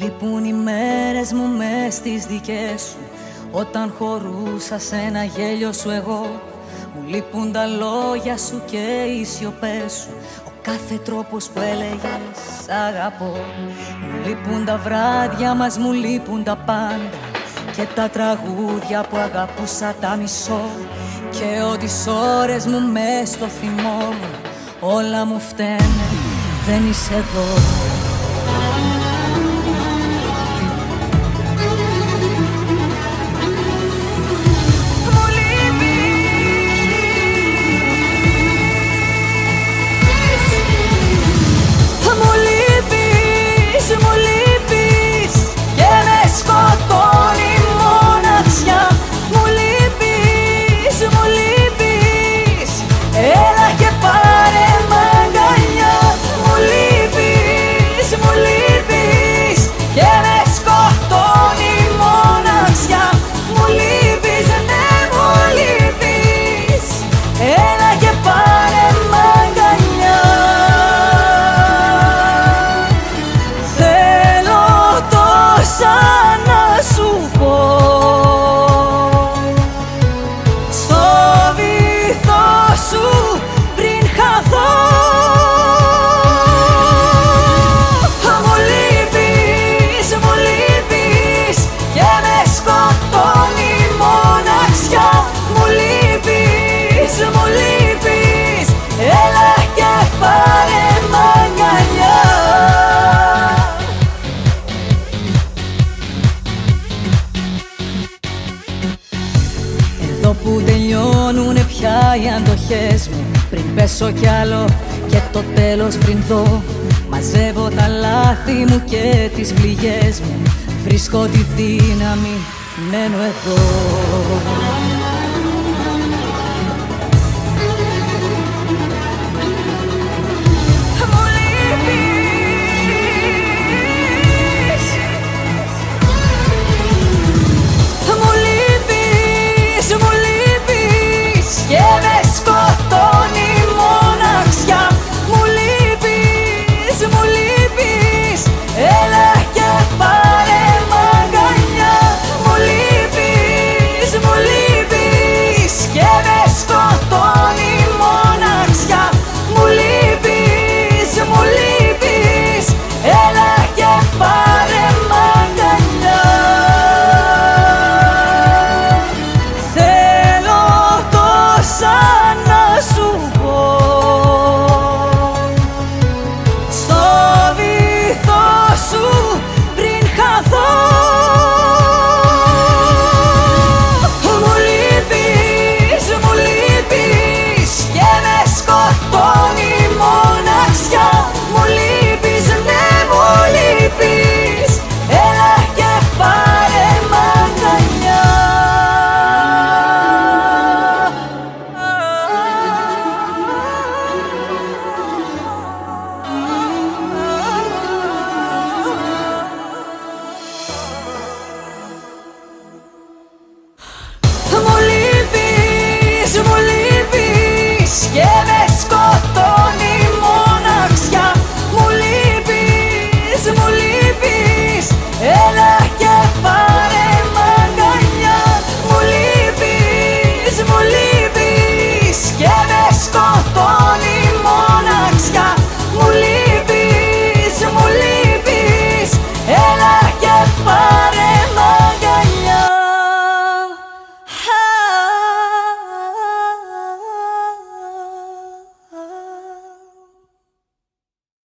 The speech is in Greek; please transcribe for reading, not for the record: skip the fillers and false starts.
λείπουν οι μέρες μου μες στις δικές σου, όταν χωρούσα σε ένα γέλιο σου εγώ. Μου λείπουν τα λόγια σου και οι σιωπές σου, ο κάθε τρόπος που έλεγες αγαπώ. Μου λείπουν τα βράδια μας, μου λείπουν τα πάντα, και τα τραγούδια που αγαπούσα τα μισώ. Και ό,τι ώρες μου μες στο θυμό μου, όλα μου φταίνε, δεν είσαι εδώ. Που τελειώνουνε πια οι αντοχές μου, πριν πέσω κι άλλο και το τέλος πριν δω. Μαζεύω τα λάθη μου και τις πληγές μου, βρίσκω τη δύναμη, μένω εδώ.